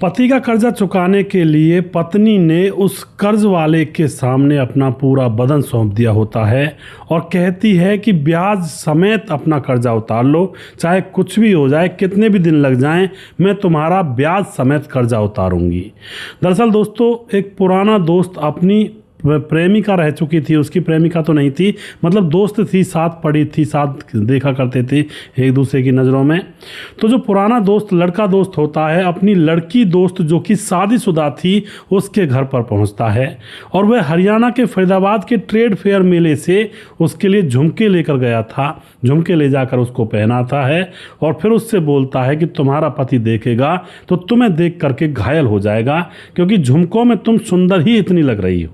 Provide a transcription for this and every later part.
पति का कर्जा चुकाने के लिए पत्नी ने उस कर्ज वाले के सामने अपना पूरा बदन सौंप दिया होता है और कहती है कि ब्याज समेत अपना कर्जा उतार लो, चाहे कुछ भी हो जाए, कितने भी दिन लग जाएं, मैं तुम्हारा ब्याज समेत कर्जा उतारूंगी। दरअसल दोस्तों, एक पुराना दोस्त अपनी प्रेमिका रह चुकी थी, उसकी प्रेमिका तो नहीं थी, मतलब दोस्त थी, साथ पढ़ी थी, साथ देखा करते थे एक दूसरे की नज़रों में। तो जो पुराना दोस्त, लड़का दोस्त होता है, अपनी लड़की दोस्त जो कि शादीशुदा थी उसके घर पर पहुंचता है और वह हरियाणा के फरीदाबाद के ट्रेड फेयर मेले से उसके लिए झुमके लेकर गया था। झुमके ले जाकर उसको पहनाता है और फिर उससे बोलता है कि तुम्हारा पति देखेगा तो तुम्हें देख करके घायल हो जाएगा, क्योंकि झुमकों में तुम सुंदर ही इतनी लग रही हो।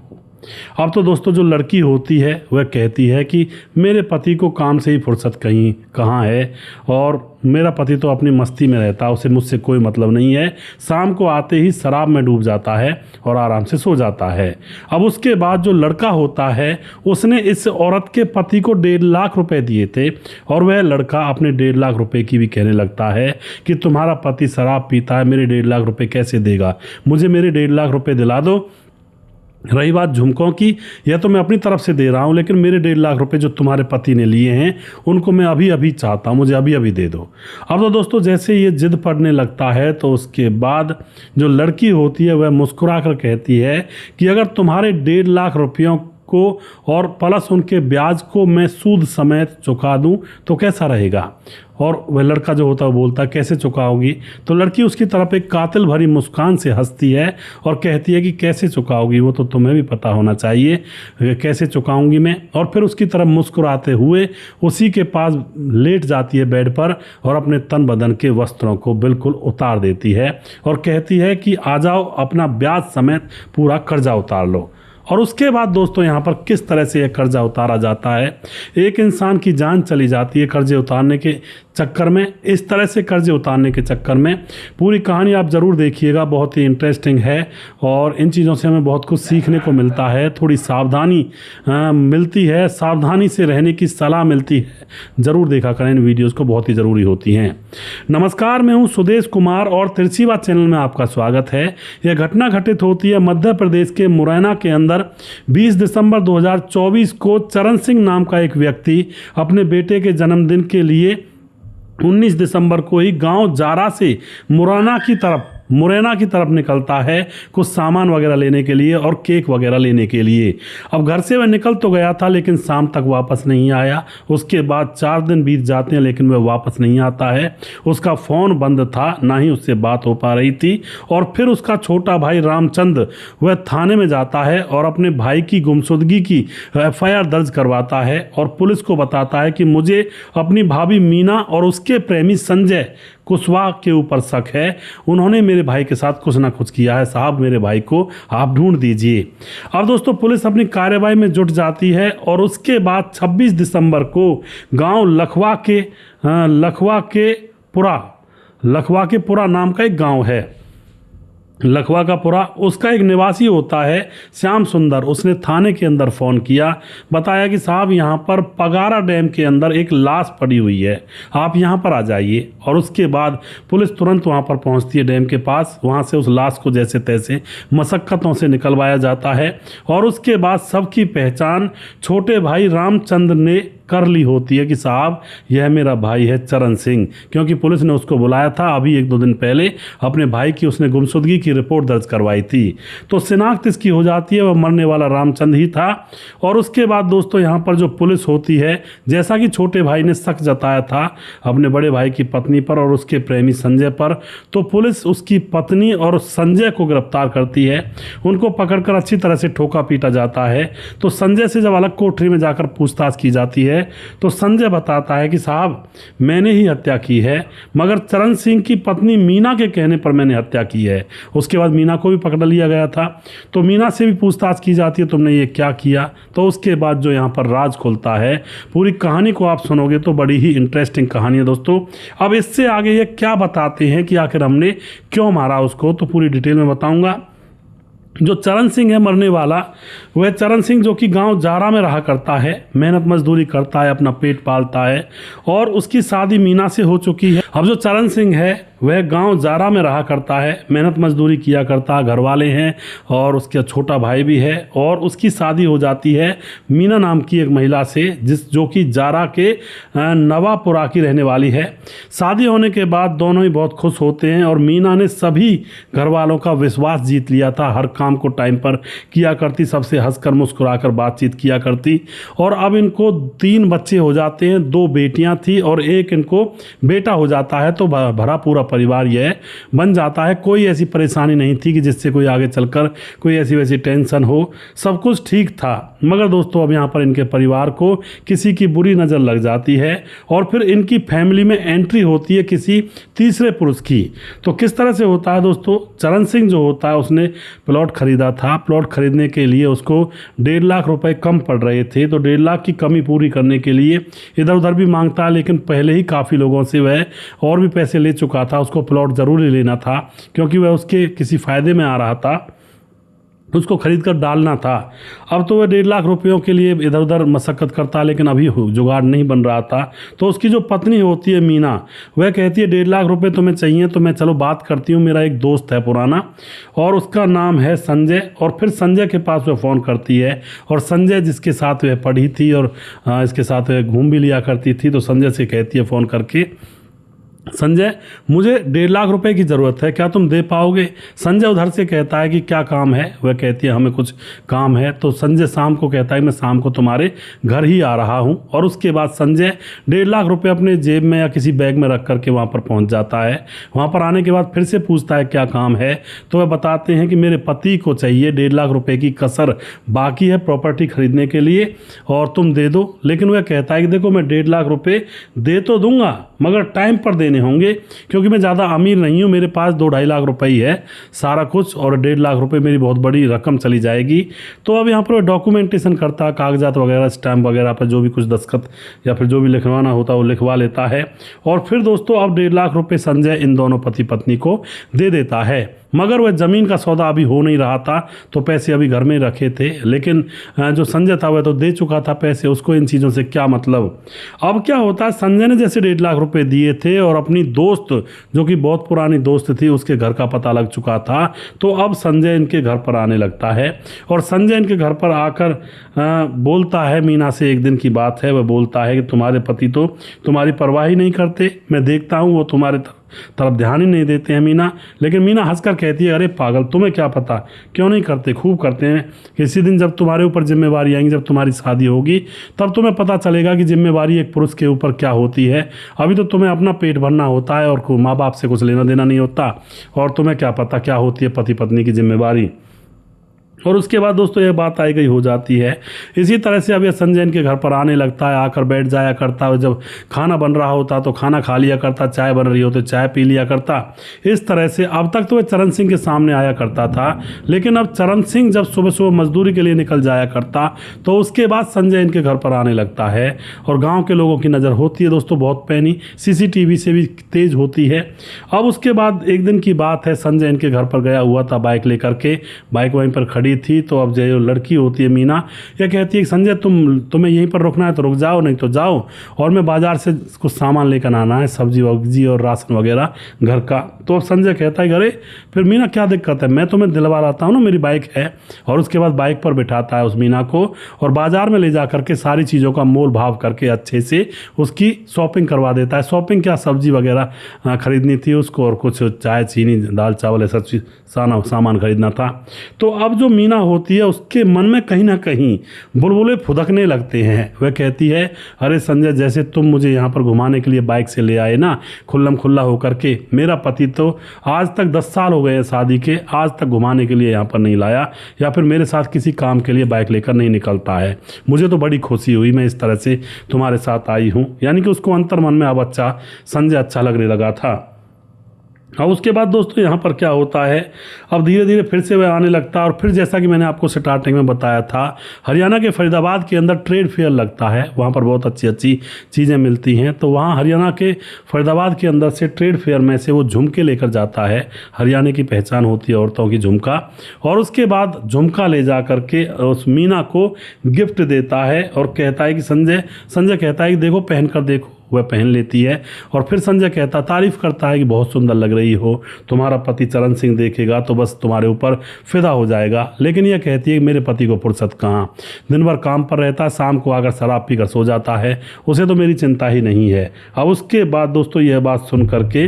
अब तो दोस्तों, जो लड़की होती है वह कहती है कि मेरे पति को काम से ही फुर्सत कहीं कहाँ है और मेरा पति तो अपनी मस्ती में रहता है, उसे मुझसे कोई मतलब नहीं है। शाम को आते ही शराब में डूब जाता है और आराम से सो जाता है। अब उसके बाद जो लड़का होता है उसने इस औरत के पति को 1.5 लाख रुपए दिए थे और वह लड़का अपने 1.5 लाख रुपए की भी कहने लगता है कि तुम्हारा पति शराब पीता है, मेरे 1.5 लाख रुपए कैसे देगा, मुझे मेरे 1.5 लाख रुपए दिला दो। रही बात झुमकों की, यह तो मैं अपनी तरफ से दे रहा हूँ, लेकिन मेरे 1.5 लाख रुपए जो तुम्हारे पति ने लिए हैं उनको मैं अभी अभी चाहता हूँ, मुझे अभी अभी दे दो। अब तो दोस्तों, जैसे ये जिद पड़ने लगता है तो उसके बाद जो लड़की होती है वह मुस्कुरा कर कहती है कि अगर तुम्हारे 1.5 लाख रुपयों को और प्लस उनके ब्याज को मैं सूद समेत चुका दूं तो कैसा रहेगा। और वह लड़का जो होता है बोलता है कैसे चुकाओगी। तो लड़की उसकी तरफ एक कातिल भरी मुस्कान से हंसती है और कहती है कि कैसे चुकाओगी, वो तो तुम्हें भी पता होना चाहिए, कैसे चुकाऊंगी मैं। और फिर उसकी तरफ मुस्कुराते हुए उसी के पास लेट जाती है बेड पर और अपने तन बदन के वस्त्रों को बिल्कुल उतार देती है और कहती है कि आ जाओ, अपना ब्याज समेत पूरा कर्जा उतार लो। और उसके बाद दोस्तों, यहाँ पर किस तरह से यह कर्जा उतारा जाता है। एक इंसान की जान चली जाती है कर्जे उतारने के चक्कर में। इस तरह से कर्जे उतारने के चक्कर में पूरी कहानी आप ज़रूर देखिएगा, बहुत ही इंटरेस्टिंग है और इन चीज़ों से हमें बहुत कुछ सीखने को मिलता है। थोड़ी सावधानी मिलती है, सावधानी से रहने की सलाह मिलती है। ज़रूर देखा करें इन वीडियोज़ को, बहुत ही ज़रूरी होती हैं। नमस्कार, मैं हूँ सुदेश कुमार और तिरछीवा चैनल में आपका स्वागत है। यह घटना घटित होती है मध्य प्रदेश के मुरैना के अंदर 20 दिसंबर 2024 को चरण सिंह नाम का एक व्यक्ति अपने बेटे के जन्मदिन के लिए 19 दिसंबर को ही गांव जारा से मुरैना की तरफ निकलता है कुछ सामान वगैरह लेने के लिए और केक वगैरह लेने के लिए। अब घर से वह निकल तो गया था लेकिन शाम तक वापस नहीं आया। उसके बाद 4 दिन बीत जाते हैं लेकिन वह वापस नहीं आता है। उसका फ़ोन बंद था, ना ही उससे बात हो पा रही थी। और फिर उसका छोटा भाई रामचंद्र वह थाने में जाता है और अपने भाई की गुमशुदगी की FIR दर्ज करवाता है और पुलिस को बताता है कि मुझे अपनी भाभी मीना और उसके प्रेमी संजय कुशवाहा के ऊपर शक है, उन्होंने मेरे भाई के साथ कुछ ना कुछ किया है, साहब मेरे भाई को आप ढूंढ दीजिए। अब दोस्तों, पुलिस अपनी कार्यवाही में जुट जाती है और उसके बाद 26 दिसंबर को गांव लखवा के पुरा नाम का एक गांव है, लखवा का पुरा, उसका एक निवासी होता है श्याम सुंदर। उसने थाने के अंदर फ़ोन किया, बताया कि साहब यहाँ पर पगारा डैम के अंदर एक लाश पड़ी हुई है, आप यहाँ पर आ जाइए। और उसके बाद पुलिस तुरंत वहाँ पर पहुँचती है डैम के पास। वहाँ से उस लाश को जैसे तैसे मशक्क़तों से निकलवाया जाता है और उसके बाद सबकी पहचान छोटे भाई रामचंद्र ने कर ली होती है कि साहब यह मेरा भाई है चरण सिंह, क्योंकि पुलिस ने उसको बुलाया था अभी 1-2 दिन पहले, अपने भाई की उसने गुमशुदगी की रिपोर्ट दर्ज करवाई थी। तो शिनाख्त इसकी हो जाती है, वह मरने वाला रामचंद्र ही था। और उसके बाद दोस्तों, यहाँ पर जो पुलिस होती है, जैसा कि छोटे भाई ने शक जताया था अपने बड़े भाई की पत्नी पर और उसके प्रेमी संजय पर, तो पुलिस उसकी पत्नी और संजय को गिरफ्तार करती है। उनको पकड़कर अच्छी तरह से ठोका पीटा जाता है। तो संजय से जब अलग कोठरी में जाकर पूछताछ की जाती है तो संजय बताता है कि साहब मैंने ही हत्या की है, मगर चरण सिंह की पत्नी मीना के कहने पर मैंने हत्या की है। उसके बाद मीना को भी पकड़ लिया गया था। तो मीना से भी पूछताछ की जाती है, तुमने ये क्या किया। तो उसके बाद जो यहाँ पर राज खुलता है, पूरी कहानी को आप सुनोगे तो बड़ी ही इंटरेस्टिंग कहानी है दोस्तों। अब इससे आगे ये क्या बताते हैं कि आखिर हमने क्यों मारा उसको, तो पूरी डिटेल में बताऊंगा। जो चरण सिंह है मरने वाला, वह चरण सिंह जो कि गांव जारा में रहा करता है, मेहनत मजदूरी करता है, अपना पेट पालता है और उसकी शादी मीना से हो चुकी है। अब जो चरण सिंह है वह गांव जारा में रहा करता है, मेहनत मजदूरी किया करता, घर वाले हैं और उसका छोटा भाई भी है। और उसकी शादी हो जाती है मीना नाम की एक महिला से, जो कि जारा के नवापुरा की रहने वाली है। शादी होने के बाद दोनों ही बहुत खुश होते हैं और मीना ने सभी घर वालों का विश्वास जीत लिया था। हर काम को टाइम पर किया करती, सबसे हंसकर मुस्कुराकर बातचीत किया करती। और अब इनको 3 बच्चे हो जाते हैं, 2 बेटियां थी और एक इनको बेटा हो जाता है। तो भरा पूरा परिवार यह बन जाता है। कोई ऐसी परेशानी नहीं थी कि जिससे कोई आगे चलकर कोई ऐसी वैसी टेंशन हो, सब कुछ ठीक था। मगर दोस्तों अब यहाँ पर इनके परिवार को किसी की बुरी नज़र लग जाती है और फिर इनकी फैमिली में एंट्री होती है किसी तीसरे पुरुष की। तो किस तरह से होता है दोस्तों, चरण सिंह जो होता है उसने प्लॉट खरीदा था। प्लॉट खरीदने के लिए उसको 1.5 लाख रुपए कम पड़ रहे थे, तो 1.5 लाख की कमी पूरी करने के लिए इधर उधर भी मांगता है, लेकिन पहले ही काफ़ी लोगों से वह और भी पैसे ले चुका था। उसको प्लॉट ज़रूरी लेना था क्योंकि वह उसके किसी फ़ायदे में आ रहा था, उसको खरीद कर डालना था। अब तो वह 1.5 लाख रुपयों के लिए इधर उधर मशक्क़त करता, लेकिन अभी जुगाड़ नहीं बन रहा था। तो उसकी जो पत्नी होती है मीना, वह कहती है 1.5 लाख रुपए तुम्हें चाहिए तो मैं चलो बात करती हूँ, मेरा एक दोस्त है पुराना और उसका नाम है संजय। और फिर संजय के पास वह फ़ोन करती है और संजय जिसके साथ वह पढ़ी थी और इसके साथ वह घूम भी लिया करती थी, तो संजय से कहती है फ़ोन करके, संजय मुझे 1.5 लाख रुपए की ज़रूरत है, क्या तुम दे पाओगे? संजय उधर से कहता है कि क्या काम है? वह कहती है हमें कुछ काम है। तो संजय शाम को कहता है मैं शाम को तुम्हारे घर ही आ रहा हूँ। और उसके बाद संजय 1.5 लाख रुपए अपने जेब में या किसी बैग में रख करके वहाँ पर पहुँच जाता है। वहाँ पर आने के बाद फिर से पूछता है क्या काम है, तो वह बताते हैं कि मेरे पति को चाहिए 1.5 लाख रुपये की कसर बाकी है प्रॉपर्टी खरीदने के लिए और तुम दे दो। लेकिन वह कहता है कि देखो मैं 1.5 लाख रुपये दे तो दूंगा मगर टाइम पर देने होंगे, क्योंकि मैं ज़्यादा अमीर नहीं हूँ, मेरे पास 2-2.5 लाख रुपए ही है सारा कुछ और 1.5 लाख रुपए मेरी बहुत बड़ी रकम चली जाएगी। तो अब यहाँ पर डॉक्यूमेंटेशन करता है, कागजात वगैरह स्टैम्प वगैरह पर जो भी कुछ दस्तखत या फिर जो भी लिखवाना होता है वो लिखवा लेता है। और फिर दोस्तों अब 1.5 लाख रुपए संजय इन दोनों पति पत्नी को दे देता है। मगर वह ज़मीन का सौदा अभी हो नहीं रहा था, तो पैसे अभी घर में रखे थे। लेकिन जो संजय था वह तो दे चुका था पैसे, उसको इन चीज़ों से क्या मतलब। अब क्या होता है, संजय ने जैसे 1.5 लाख रुपए दिए थे और अपनी दोस्त जो कि बहुत पुरानी दोस्त थी उसके घर का पता लग चुका था, तो अब संजय इनके घर पर आने लगता है। और संजय इनके घर पर आकर बोलता है, मीना से एक दिन की बात है, वह बोलता है कि तुम्हारे पति तो तुम्हारी परवाह ही नहीं करते, मैं देखता हूँ वो तुम्हारे तरफ ध्यान ही नहीं देते हैं मीना। लेकिन मीना हंसकर कहती है अरे पागल, तुम्हें क्या पता, क्यों नहीं करते, खूब करते हैं। किसी दिन जब तुम्हारे ऊपर जिम्मेवारी आएंगी, जब तुम्हारी शादी होगी, तब तुम्हें पता चलेगा कि जिम्मेवारी एक पुरुष के ऊपर क्या होती है। अभी तो तुम्हें अपना पेट भरना होता है और माँ बाप से कुछ लेना देना नहीं होता, और तुम्हें क्या पता क्या होती है पति पत्नी की जिम्मेवारी। और उसके बाद दोस्तों ये बात आई गई हो जाती है। इसी तरह से अब ये संजय इनके घर पर आने लगता है, आकर बैठ जाया करता है। जब खाना बन रहा होता तो खाना खा लिया करता, चाय बन रही हो तो चाय पी लिया करता। इस तरह से अब तक तो वह चरण सिंह के सामने आया करता था, लेकिन अब चरण सिंह जब सुबह सुबह मजदूरी के लिए निकल जाया करता तो उसके बाद संजय इनके घर पर आने लगता है। और गाँव के लोगों की नज़र होती है दोस्तों बहुत पैनी, CCTV से भी तेज़ होती है। अब उसके बाद एक दिन की बात है, संजय इनके घर पर गया हुआ था बाइक लेकर के, बाइक वहीं पर खड़ी थी। तो अब जो लड़की होती है मीना, यह कहती है संजय तुम्हें यहीं पर रुकना है तो रुक जाओ, नहीं तो जाओ और मैं बाजार से कुछ सामान लेकर आना है, सब्जी वब्जी और राशन वगैरह घर का। तो अब संजय कहता है अरे फिर मीना क्या दिक्कत है, मैं तुम्हें दिलवा लाता हूँ ना, मेरी बाइक है। और उसके बाद बाइक पर बिठाता है उस मीना को और बाजार में ले जा करके सारी चीज़ों का मोल भाव करके अच्छे से उसकी शॉपिंग करवा देता है। शॉपिंग क्या, सब्जी वगैरह खरीदनी थी उसको और कुछ चाय चीनी दाल चावल ऐसा सामान खरीदना था। तो अब जो मीना होती है उसके मन में कहीं ना कहीं बुलबुले फुदकने लगते हैं। वह कहती है अरे संजय, जैसे तुम मुझे यहाँ पर घुमाने के लिए बाइक से ले आए ना खुल्लम खुल्ला होकर के, मेरा पति तो आज तक 10 साल हो गए हैं शादी के, आज तक घुमाने के लिए यहाँ पर नहीं लाया या फिर मेरे साथ किसी काम के लिए बाइक लेकर नहीं निकलता है। मुझे तो बड़ी खुशी हुई, मैं इस तरह से तुम्हारे साथ आई हूँ। यानी कि उसको अंतर मन में अब संजय अच्छा लगने लगा था। अब उसके बाद दोस्तों यहाँ पर क्या होता है, अब धीरे धीरे फिर से वह आने लगता है। और फिर जैसा कि मैंने आपको स्टार्टिंग में बताया था, हरियाणा के फरीदाबाद के अंदर ट्रेड फेयर लगता है, वहाँ पर बहुत अच्छी अच्छी चीज़ें मिलती हैं। तो वहाँ हरियाणा के फरीदाबाद के अंदर से ट्रेड फेयर में से वो झुमके लेकर जाता है। हरियाणा की पहचान होती है औरतों की झुमका। और उसके बाद झुमका ले जा करके उस मीना को गिफ्ट देता है और कहता है कि संजय कहता है कि देखो पहन कर देखो। वह पहन लेती है और फिर संजय कहता, तारीफ करता है कि बहुत सुंदर लग रही हो, तुम्हारा पति चरण सिंह देखेगा तो बस तुम्हारे ऊपर फिदा हो जाएगा। लेकिन यह कहती है कि मेरे पति को फुर्सत कहाँ, दिन भर काम पर रहता है, शाम को आकर शराब पीकर सो जाता है, उसे तो मेरी चिंता ही नहीं है। अब उसके बाद दोस्तों यह बात सुन करके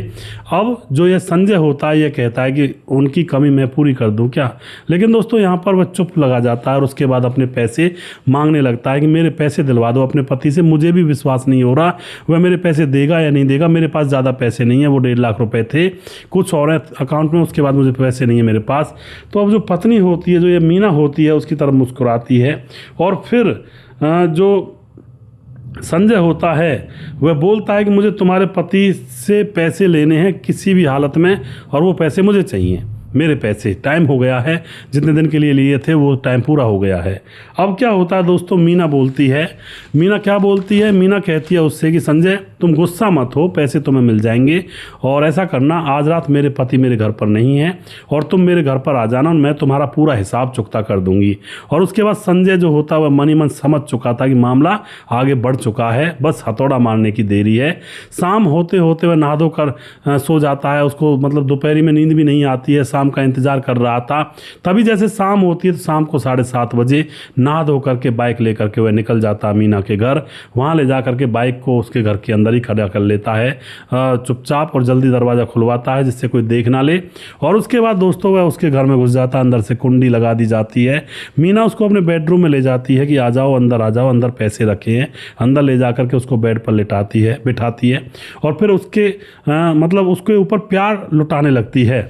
अब जो यह संजय होता है यह कहता है कि उनकी कमी मैं पूरी कर दूं क्या। लेकिन दोस्तों यहाँ पर वह चुप लगा जाता है और उसके बाद अपने पैसे मांगने लगता है कि मेरे पैसे दिलवा दो अपने पति से, मुझे भी विश्वास नहीं हो रहा वह मेरे पैसे देगा या नहीं देगा। मेरे पास ज़्यादा पैसे नहीं है, वो 1.5 लाख रुपए थे कुछ और अकाउंट में, उसके बाद मुझे पैसे नहीं है मेरे पास। तो अब जो पत्नी होती है, जो ये मीना होती है, उसकी तरफ मुस्कुराती है और फिर जो संजय होता है वह बोलता है कि मुझे तुम्हारे पति से पैसे लेने हैं किसी भी हालत में, और वो पैसे मुझे चाहिए, मेरे पैसे, टाइम हो गया है, जितने दिन के लिए लिए थे वो टाइम पूरा हो गया है। अब क्या होता है दोस्तों, मीना बोलती है, मीना क्या बोलती है, मीना कहती है उससे कि संजय तुम गुस्सा मत हो, पैसे तुम्हें मिल जाएंगे, और ऐसा करना आज रात मेरे पति मेरे घर पर नहीं है और तुम मेरे घर पर आ जाना और मैं तुम्हारा पूरा हिसाब चुकता कर दूंगी। और उसके बाद संजय जो होता है वह मन ही मन समझ चुका था कि मामला आगे बढ़ चुका है, बस हथौड़ा मारने की देरी है। शाम होते होते वह नहा धोकर सो जाता है, उसको मतलब दोपहरी में नींद भी नहीं आती है, शाम का इंतजार कर रहा था। तभी जैसे शाम होती है तो शाम को 7:30 बजे नहा धो करके बाइक लेकर के वह निकल जाता है मीना के घर। वहाँ ले जा करके बाइक को उसके घर के अंदर ही खड़ा कर लेता है चुपचाप, और जल्दी दरवाज़ा खुलवाता है जिससे कोई देख ना ले। और उसके बाद दोस्तों वह उसके घर में घुस जाता है, अंदर से कुंडी लगा दी जाती है। मीना उसको अपने बेडरूम में ले जाती है कि आ जाओ अंदर, आ जाओ अंदर पैसे रखे हैं। अंदर ले जा करके उसको बेड पर बिठाती है और फिर उसके मतलब उसके ऊपर प्यार लुटाने लगती है।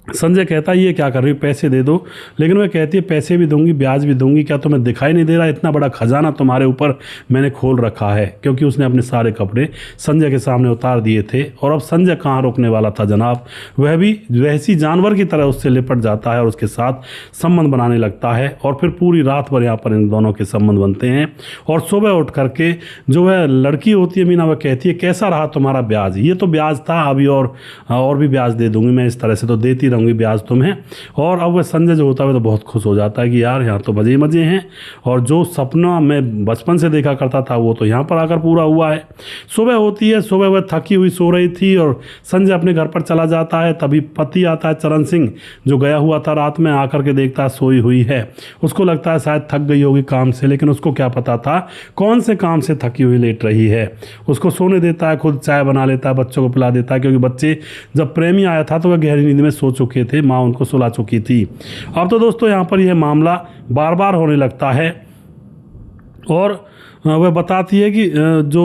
संजय कहता है ये क्या कर रही हो, पैसे दे दो। लेकिन वह कहती है पैसे भी दूंगी, ब्याज भी दूंगी, क्या तुम्हें दिखाई नहीं दे रहा, इतना बड़ा खजाना तुम्हारे ऊपर मैंने खोल रखा है। क्योंकि उसने अपने सारे कपड़े संजय के सामने उतार दिए थे और अब संजय कहाँ रोकने वाला था जनाब, वह भी वैसी जानवर की तरह उससे लिपट जाता है और उसके साथ संबंध बनाने लगता है। और फिर पूरी रात भर यहाँ पर इन दोनों के संबंध बनते हैं। और सुबह उठ करके जो वह लड़की होती है मीना, वह कहती है कैसा रहा तुम्हारा ब्याज, ये तो ब्याज था, अभी और भी ब्याज दे दूंगी मैं, इस तरह से तो देती रहूंगी ब्याज तुम्हें। और अब वह संजय जो होता है तो बहुत खुश हो जाता है कि यार यहाँ तो मजे ही मजे हैं, और जो सपना मैं बचपन से देखा करता था वो तो यहाँ पर आकर पूरा हुआ है। सुबह होती है, सुबह वह थकी हुई सो रही थी और संजय अपने घर पर चला जाता है। तभी पति आता है चरण सिंह, जो गया हुआ था रात में, आकर के देखता है सोई हुई है। उसको लगता है शायद थक गई होगी काम से, लेकिन उसको क्या पता था कौन से काम से थकी हुई लेट रही है। उसको सोने देता है, खुद चाय बना लेता है, बच्चों को पिला देता है, क्योंकि बच्चे जब प्रेमी आया था तो वह गहरी नींद में सो चुके थे, माँ उनको सुला चुकी थी। अब तो दोस्तों यहाँ पर यह मामला बार बार होने लगता है और वह बताती है कि जो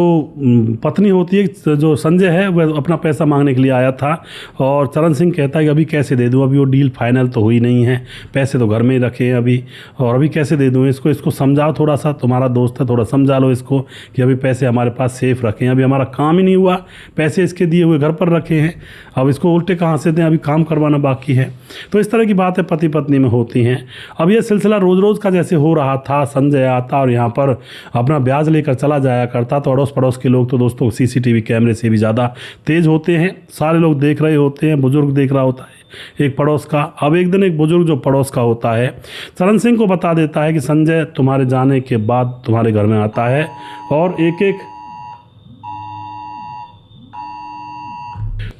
पत्नी होती है, जो संजय है, वह अपना पैसा मांगने के लिए आया था और चरण सिंह कहता है कि अभी कैसे दे दूं, अभी वो डील फाइनल तो हुई नहीं है, पैसे तो घर में ही रखे हैं अभी, और अभी कैसे दे दूं इसको समझाओ थोड़ा सा, तुम्हारा दोस्त है, थोड़ा समझा लो इसको कि अभी पैसे हमारे पास सेफ रखे हैं, अभी हमारा काम ही नहीं हुआ, पैसे इसके दिए हुए घर पर रखे हैं, अब इसको उल्टे कहाँ से दें, अभी काम करवाना बाकी है। तो इस तरह की बातें पति पत्नी में होती हैं। अब यह सिलसिला रोज़ रोज़ का जैसे हो रहा था, संजय आता और यहाँ पर अपना ब्याज लेकर चला जाया करता। तो अड़ोस पड़ोस के लोग तो दोस्तों सीसीटीवी कैमरे से भी ज़्यादा तेज़ होते हैं, सारे लोग देख रहे होते हैं, बुजुर्ग देख रहा होता है एक पड़ोस का। अब एक दिन एक बुजुर्ग जो पड़ोस का होता है चरण सिंह को बता देता है कि संजय तुम्हारे जाने के बाद तुम्हारे घर में आता है और एक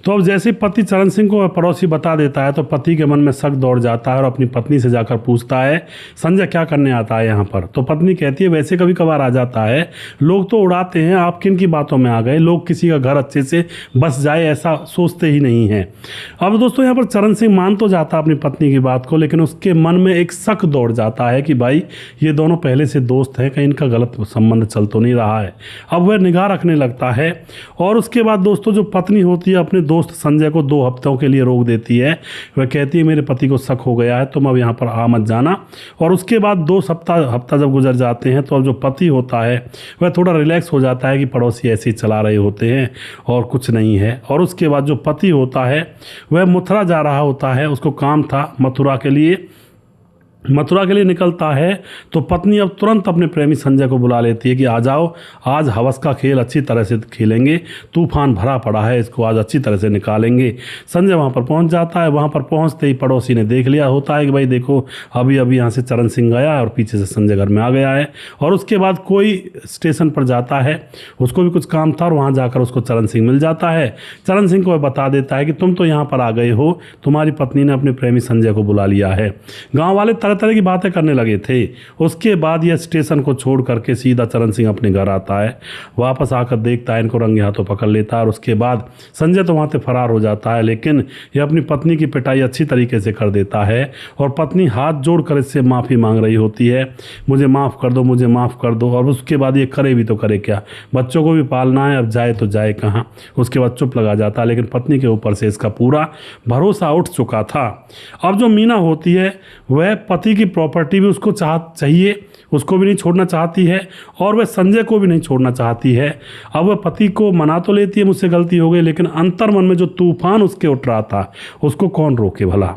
तो अब जैसे पति चरण सिंह को पड़ोसी बता देता है तो पति के मन में शक दौड़ जाता है और अपनी पत्नी से जाकर पूछता है संजय क्या करने आता है यहाँ पर। तो पत्नी कहती है वैसे कभी कभार आ जाता है, लोग तो उड़ाते हैं, आप किन की बातों में आ गए, लोग किसी का घर अच्छे से बस जाए ऐसा सोचते ही नहीं हैं। अब दोस्तों यहाँ पर चरण सिंह मान तो जाता है अपनी पत्नी की बात को, लेकिन उसके मन में एक शक दौड़ जाता है कि भाई ये दोनों पहले से दोस्त हैं, कहीं इनका गलत संबंध चल तो नहीं रहा है। अब वह निगाह रखने लगता है और उसके बाद दोस्तों जो पत्नी होती है अपने दोस्त संजय को 2 हफ्तों के लिए रोक देती है। वह कहती है मेरे पति को शक हो गया है, तुम अब यहाँ पर आ मत जाना। और उसके बाद 2 हफ्ता जब गुजर जाते हैं तो अब जो पति होता है वह थोड़ा रिलैक्स हो जाता है कि पड़ोसी ऐसे ही चला रहे होते हैं और कुछ नहीं है। और उसके बाद जो पति होता है वह मथुरा जा रहा होता है, उसको काम था मथुरा के लिए। मथुरा के लिए निकलता है तो पत्नी अब तुरंत अपने प्रेमी संजय को बुला लेती है कि आ जाओ, आज हवस का खेल अच्छी तरह से खेलेंगे, तूफान भरा पड़ा है, इसको आज अच्छी तरह से निकालेंगे। संजय वहाँ पर पहुँच जाता है। वहाँ पर पहुँचते ही पड़ोसी ने देख लिया होता है कि भाई देखो अभी अभी यहाँ से चरण सिंह गया है और पीछे से संजय घर में आ गया है। और उसके बाद कोई स्टेशन पर जाता है, उसको भी कुछ काम था और वहाँ जाकर उसको चरण सिंह मिल जाता है। चरण सिंह को वह बता देता है कि तुम तो यहाँ पर आ गए हो, तुम्हारी पत्नी ने अपने प्रेमी संजय को बुला लिया है। गाँव वाले तरह की बातें करने लगे थे। उसके बाद यह स्टेशन को छोड़ करके सीधा चरण सिंह अपने घर आता है। वापस आकर देखता है, इनको रंगे हाथों पकड़ लेता है और उसके बाद संजय तो वहाँ से फरार हो जाता है, लेकिन यह अपनी पत्नी की पिटाई अच्छी तरीके से कर देता है और पत्नी हाथ जोड़कर इससे माफ़ी मांग रही होती है, मुझे माफ़ कर दो, मुझे माफ़ कर दो। और उसके बाद ये करे भी तो करे क्या, बच्चों को भी पालना है, अब जाए तो जाए कहाँ। उसके बाद चुप लगा जाता है, लेकिन पत्नी के ऊपर से इसका पूरा भरोसा उठ चुका था। अब जो मीना होती है वह पति की प्रॉपर्टी भी उसको चाहिए, उसको भी नहीं छोड़ना चाहती है और वह संजय को भी नहीं छोड़ना चाहती है। अब वह पति को मना तो लेती है मुझसे गलती हो गई, लेकिन अंतर मन में जो तूफान उसके उठ रहा था उसको कौन रोके भला।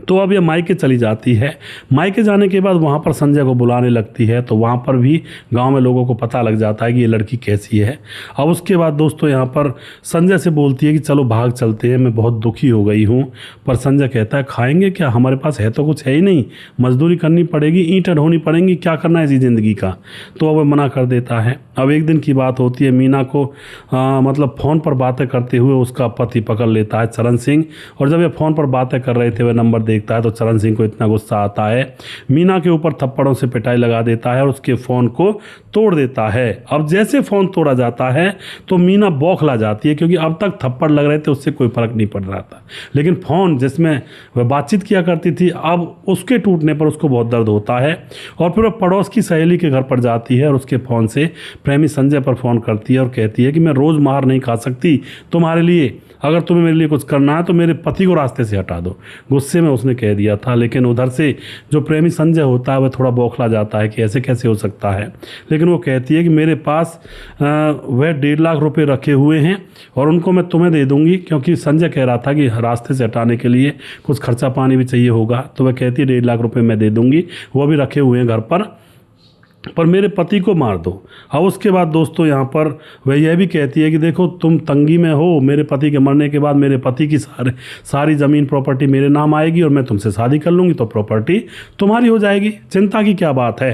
तो अब यह मायके चली जाती है। मायके जाने के बाद वहाँ पर संजय को बुलाने लगती है, तो वहाँ पर भी गांव में लोगों को पता लग जाता है कि ये लड़की कैसी है। अब उसके बाद दोस्तों यहाँ पर संजय से बोलती है कि चलो भाग चलते हैं, मैं बहुत दुखी हो गई हूँ। पर संजय कहता है खाएंगे क्या, हमारे पास है तो कुछ है ही नहीं, मजदूरी करनी पड़ेगी, ईंट ढोनी पड़ेंगी, क्या करना है इसी ज़िंदगी का। तो अब वह मना कर देता है। अब एक दिन की बात होती है, मीना को मतलब फ़ोन पर बातें करते हुए उसका पति पकड़ लेता है चरण सिंह। और जब ये फ़ोन पर बातें कर रहे थे वह नंबर देखता है तो चरण सिंह को इतना गुस्सा आता है, मीना के ऊपर थप्पड़ों से पिटाई लगा देता है और उसके फ़ोन को तोड़ देता है। अब जैसे फ़ोन तोड़ा जाता है तो मीना बौखला जाती है, क्योंकि अब तक थप्पड़ लग रहे थे उससे कोई फ़र्क नहीं पड़ रहा था, लेकिन फ़ोन जिसमें वह बातचीत किया करती थी अब उसके टूटने पर उसको बहुत दर्द होता है। और फिर वह पड़ोस की सहेली के घर पर जाती है और उसके फ़ोन से प्रेमी संजय पर फ़ोन करती है और कहती है कि मैं रोज़ मार नहीं खा सकती तुम्हारे लिए, अगर तुम्हें मेरे लिए कुछ करना है तो मेरे पति को रास्ते से हटा दो। गुस्से में उसने कह दिया था, लेकिन उधर से जो प्रेमी संजय होता है वह थोड़ा बौखला जाता है कि ऐसे कैसे हो सकता है। लेकिन वो कहती है कि मेरे पास वह 1.5 लाख रुपए रखे हुए हैं और उनको मैं तुम्हें दे दूंगी, क्योंकि संजय कह रहा था कि रास्ते से हटाने के लिए कुछ खर्चा पानी भी चाहिए होगा। तो वह कहती है 1.5 लाख रुपए मैं दे दूंगी, वो भी रखे हुए हैं घर पर मेरे पति को मार दो। अब उसके बाद दोस्तों यहाँ पर वह यह भी कहती है कि देखो तुम तंगी में हो, मेरे पति के मरने के बाद मेरे पति की सारी ज़मीन प्रॉपर्टी मेरे नाम आएगी और मैं तुमसे शादी कर लूँगी तो प्रॉपर्टी तुम्हारी हो जाएगी, चिंता की क्या बात है।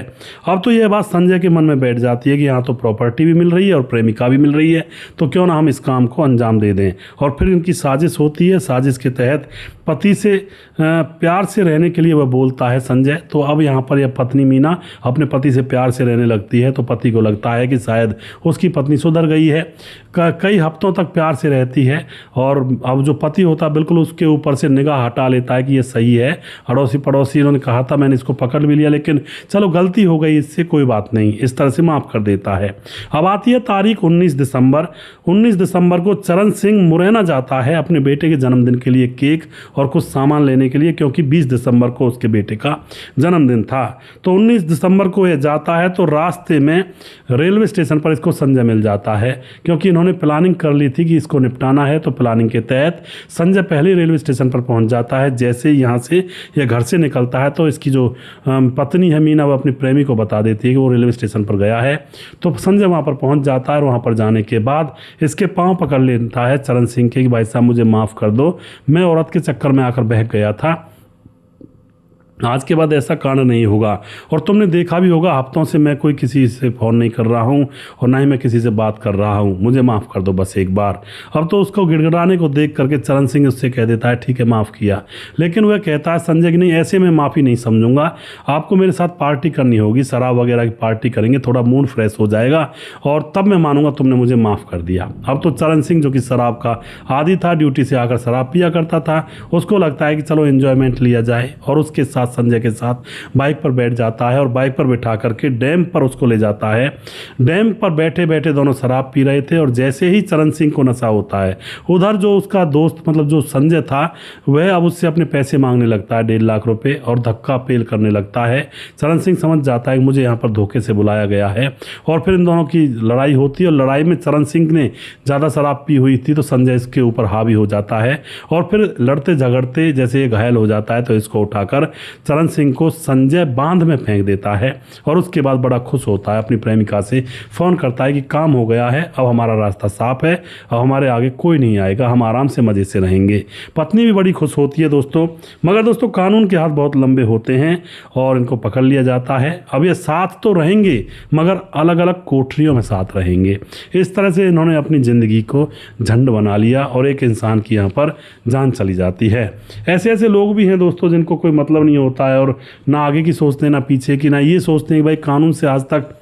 अब तो यह बात संजय के मन में बैठ जाती है कि यहाँ तो प्रॉपर्टी भी मिल रही है और प्रेमिका भी मिल रही है, तो क्यों ना हम इस काम को अंजाम दे दें। और फिर इनकी साजिश होती है। साजिश के तहत पति से प्यार से रहने के लिए वह बोलता है संजय। तो अब यहाँ पर यह पत्नी मीना अपने पति से प्यार से रहने लगती है, तो पति को लगता है कि शायद उसकी पत्नी सुधर गई है। कई हफ्तों तक प्यार से रहती है और अब जो पति होता है बिल्कुल उसके ऊपर से निगाह हटा लेता है कि ये सही है, अड़ोसी पड़ोसी इन्होंने कहा था, मैंने इसको पकड़ भी लिया, लेकिन चलो गलती हो गई, इससे कोई बात नहीं, इस तरह से माफ़ कर देता है। अब आती है तारीख 19 दिसंबर। 19 दिसंबर को चरण सिंह मुरैना जाता है अपने बेटे के जन्मदिन के लिए केक और कुछ सामान लेने के लिए, क्योंकि 20 दिसंबर को उसके बेटे का जन्मदिन था। तो 19 दिसंबर को यह जाता है तो रास्ते में रेलवे स्टेशन पर इसको संजय मिल जाता है, क्योंकि इन्होंने प्लानिंग कर ली थी कि इसको निपटाना है। तो प्लानिंग के तहत संजय पहले रेलवे स्टेशन पर पहुंच जाता है। जैसे ही यहाँ से यह घर से निकलता है तो इसकी जो पत्नी है मीना, वो अपनी प्रेमी को बता देती है कि वो रेलवे स्टेशन पर गया है। तो संजय वहाँ पर पहुँच जाता है और वहाँ पर जाने के बाद इसके पाँव पकड़ लेता है चरण सिंह के कि भाई साहब मुझे माफ़ कर दो, मैं औरत के चक्कर में आकर बहक गया था, आज के बाद ऐसा कांड नहीं होगा। और तुमने देखा भी होगा हफ्तों से मैं कोई किसी से फ़ोन नहीं कर रहा हूँ और ना ही मैं किसी से बात कर रहा हूँ, मुझे माफ़ कर दो बस एक बार। अब तो उसको गिड़गिड़ाने को देख करके चरण सिंह उससे कह देता है ठीक है माफ़ किया, लेकिन वह कहता है संजय कि नहीं, ऐसे मैं माफ़ी नहीं समझूंगा, आपको मेरे साथ पार्टी करनी होगी, शराब वगैरह की पार्टी करेंगे, थोड़ा मूड फ्रेश हो जाएगा और तब मैं मानूंगा तुमने मुझे माफ़ कर दिया। अब तो चरण सिंह जो कि शराब का आदी था, ड्यूटी से आकर शराब पिया करता था, उसको लगता है कि चलो एंजॉयमेंट लिया जाए और उसके साथ संजय के साथ बाइक पर बैठ जाता है और बाइक पर बैठा करके डैम पर उसको ले जाता है। डैम पर बैठे बैठे दोनों शराब पी रहे थे और जैसे ही चरण सिंह को नशा होता है, उधर जो उसका दोस्त मतलब जो संजय था वह अब उससे अपने पैसे मांगने लगता है 1.5 लाख रुपए और धक्का पेल करने लगता है। चरण सिंह समझ जाता है कि मुझे यहाँ पर धोखे से बुलाया गया है और फिर इन दोनों की लड़ाई होती है और लड़ाई में चरण सिंह ने ज़्यादा शराब पी हुई थी तो संजय इसके ऊपर हावी हो जाता है और फिर लड़ते झगड़ते जैसे ये घायल हो जाता है तो इसको उठाकर चरण सिंह को संजय बांध में फेंक देता है और उसके बाद बड़ा खुश होता है, अपनी प्रेमिका से फ़ोन करता है कि काम हो गया है, अब हमारा रास्ता साफ है, अब हमारे आगे कोई नहीं आएगा, हम आराम से मज़े से रहेंगे। पत्नी भी बड़ी खुश होती है दोस्तों, मगर दोस्तों कानून के हाथ बहुत लंबे होते हैं और इनको पकड़ लिया जाता है। अब ये साथ तो रहेंगे मगर अलग अलग कोठरियों में साथ रहेंगे। इस तरह से इन्होंने अपनी ज़िंदगी को झंड बना लिया और एक इंसान की यहाँ पर जान चली जाती है। ऐसे ऐसे लोग भी हैं दोस्तों जिनको कोई मतलब नहीं होता है और ना आगे की सोचते हैं ना पीछे की, ना ये सोचते हैं कि भाई कानून से आज तक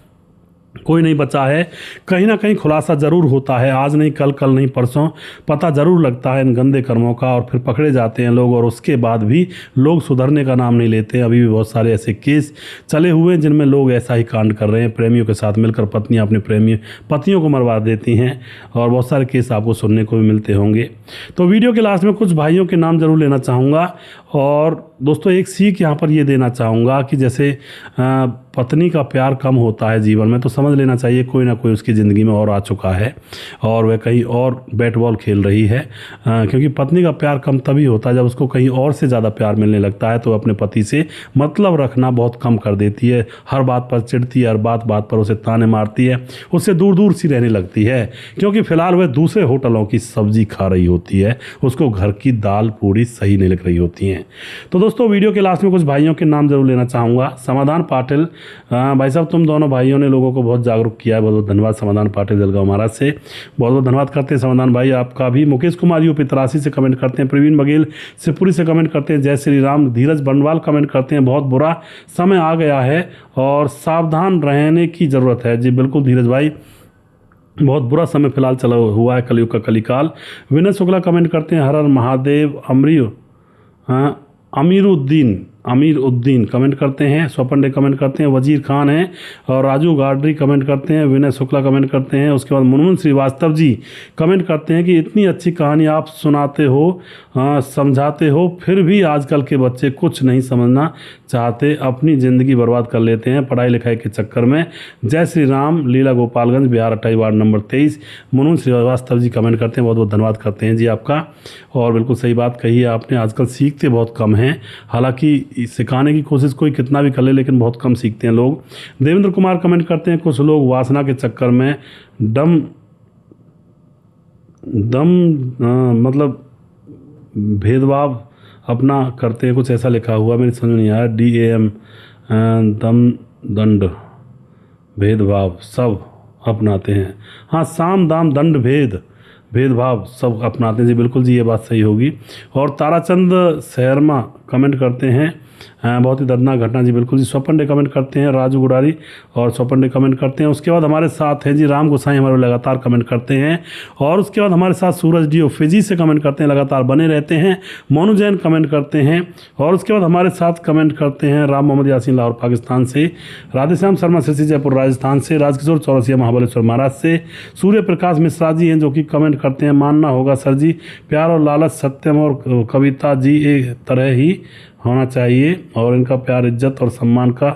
कोई नहीं बचा है। कहीं ना कहीं खुलासा ज़रूर होता है, आज नहीं कल, कल नहीं परसों, पता ज़रूर लगता है इन गंदे कर्मों का और फिर पकड़े जाते हैं लोग और उसके बाद भी लोग सुधरने का नाम नहीं लेते। अभी भी बहुत सारे ऐसे केस चले हुए हैं जिनमें लोग ऐसा ही कांड कर रहे हैं, प्रेमियों के साथ मिलकर पत्नियां अपने पतियों को मरवा देती हैं और बहुत सारे केस आपको सुनने को भी मिलते होंगे। तो वीडियो के लास्ट में कुछ भाइयों के नाम ज़रूर लेना चाहूँगा और दोस्तों एक सीख यहाँ पर ये देना चाहूँगा कि जैसे पत्नी का प्यार कम होता है जीवन में तो समझ लेना चाहिए कोई ना कोई उसकी ज़िंदगी में और आ चुका है और वह कहीं और बैट बॉल खेल रही है, क्योंकि पत्नी का प्यार कम तभी होता है जब उसको कहीं और से ज़्यादा प्यार मिलने लगता है तो अपने पति से मतलब रखना बहुत कम कर देती है। हर बात पर चिढ़ती है, हर बात पर उसे ताने मारती है, उससे दूर दूर सी रहने लगती है क्योंकि फ़िलहाल वह दूसरे होटलों की सब्जी खा रही होती है, उसको घर की दाल पूड़ी सही नहीं लग रही होती हैं। तो दोस्तों वीडियो के लास्ट में कुछ भाइयों के नाम जरूर लेना चाहूँगा। समाधान पाटिल, भाई साहब तुम दोनों भाइयों ने लोगों को बहुत जागरूक किया है, बहुत बहुत धन्यवाद समाधान पाटिल जलगांव महाराज से, बहुत बहुत धन्यवाद करते हैं समाधान भाई आपका भी। मुकेश कुमार यूपी 83 से कमेंट करते हैं, प्रवीण बघेल शिवपुरी से कमेंट करते हैं, जय श्री राम। धीरज बनवाल कमेंट करते हैं, बहुत बुरा समय आ गया है और सावधान रहने की ज़रूरत है। जी बिल्कुल धीरज भाई, बहुत बुरा समय फिलहाल चला हुआ है, कलयुग का कलिकाल। विनय शुक्ला कमेंट करते हैं, हर हर महादेव। अमीर उद्दीन कमेंट करते हैं, स्वपन डे कमेंट करते हैं, वजीर खान हैं और राजू गाडरी कमेंट करते हैं, विनय शुक्ला कमेंट करते हैं। उसके बाद मुनमुन श्रीवास्तव जी कमेंट करते हैं कि इतनी अच्छी कहानी आप सुनाते हो, समझाते हो, फिर भी आजकल के बच्चे कुछ नहीं समझना चाहते, अपनी ज़िंदगी बर्बाद कर लेते हैं पढ़ाई लिखाई के चक्कर में। जय श्री राम, लीला Gopalganj Bihar 28 ward number 23। Munmun Srivastava ji comment करते हैं, बहुत बहुत धन्यवाद करते हैं जी आपका। और बिल्कुल सही बात कही है आपने, आजकल सीखते बहुत कम हैं, हालांकि सिखाने की कोशिश कोई कितना भी कर ले लेकिन बहुत कम सीखते हैं लोग। देवेंद्र कुमार कमेंट करते हैं, कुछ लोग वासना के चक्कर में मतलब भेदभाव अपना करते हैं, कुछ ऐसा लिखा हुआ मेरी समझ नहीं आया। DAM दंड भेदभाव सब अपनाते हैं, हाँ साम दाम दंड भेदभाव सब अपनाते हैं। जी बिल्कुल जी ये बात सही होगी। और ताराचंद शर्मा कमेंट करते हैं, बहुत ही दर्दनाक घटना। जी बिल्कुल जी। स्वपन डे कमेंट करते हैं, राजू गुडारी और स्वपन डे कमेंट करते हैं। उसके बाद हमारे साथ हैं जी राम गोसाई, हमारे लगातार कमेंट करते हैं। और उसके बाद हमारे साथ सूरज DO फिजी से कमेंट करते हैं, लगातार बने रहते हैं। मोनू जैन कमेंट करते हैं। और उसके बाद हमारे साथ कमेंट करते हैं राम मोहम्मद यासीन लाहौर पाकिस्तान से, राधेश्याम शर्मा सिरसी जयपुर राजस्थान से, राजकिशोर चौरसिया महाबलेश्वर महाराज से, सूर्य प्रकाश मिश्रा जी हैं जो कि कमेंट करते हैं, मानना होगा सर जी प्यार और लालच सत्यम और कविता जी एक तरह ही होना चाहिए और इनका प्यार इज्जत और सम्मान का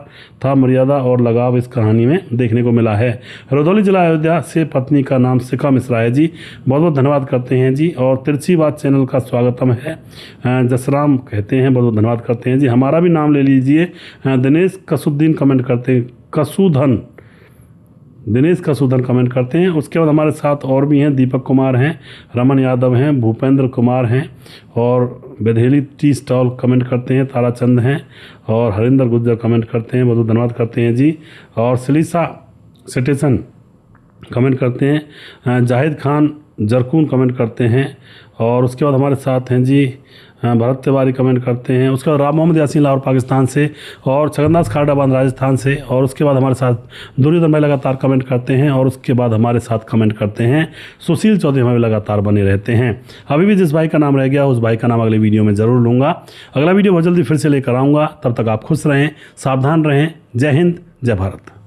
था, मर्यादा और लगाव इस कहानी में देखने को मिला है। रुधौली जिला अयोध्या से पत्नी का नाम शिखा मिश्रा है जी, बहुत बहुत धन्यवाद करते हैं जी। और तिरछी बात चैनल का स्वागतम है, जसराम कहते हैं, बहुत बहुत धन्यवाद करते हैं जी। हमारा भी नाम ले लीजिए, दिनेश कसुद्दीन कमेंट करते हैं, दिनेश कसुधन कमेंट करते हैं। उसके बाद हमारे साथ और भी हैं, दीपक कुमार हैं, रमन यादव हैं, भूपेंद्र कुमार हैं और बेधेली टी स्टॉल कमेंट करते हैं, ताराचंद हैं और हरिंदर गुज्जर कमेंट करते हैं, बहुत बहुत धन्यवाद करते हैं जी। और सलीसा सिटेशन कमेंट करते हैं, जाहिद खान जरकून कमेंट करते हैं। और उसके बाद हमारे साथ हैं जी भरत तिवारी कमेंट करते हैं। उसके बाद राम मोहम्मद यासीन लाहौर पाकिस्तान से और छगनदास खारडाबाद राजस्थान से। और उसके बाद हमारे साथ दुर्योधन भाई लगातार कमेंट करते हैं। और उसके बाद हमारे साथ कमेंट करते हैं सुशील चौधरी, हमें लगातार बने रहते हैं। अभी भी जिस भाई का नाम रह गया उस भाई का नाम अगले वीडियो में ज़रूर लूँगा। अगला वीडियो बहुत जल्दी फिर से लेकर आऊँगा, तब तक आप खुश रहें, सावधान रहें। जय हिंद, जय भारत।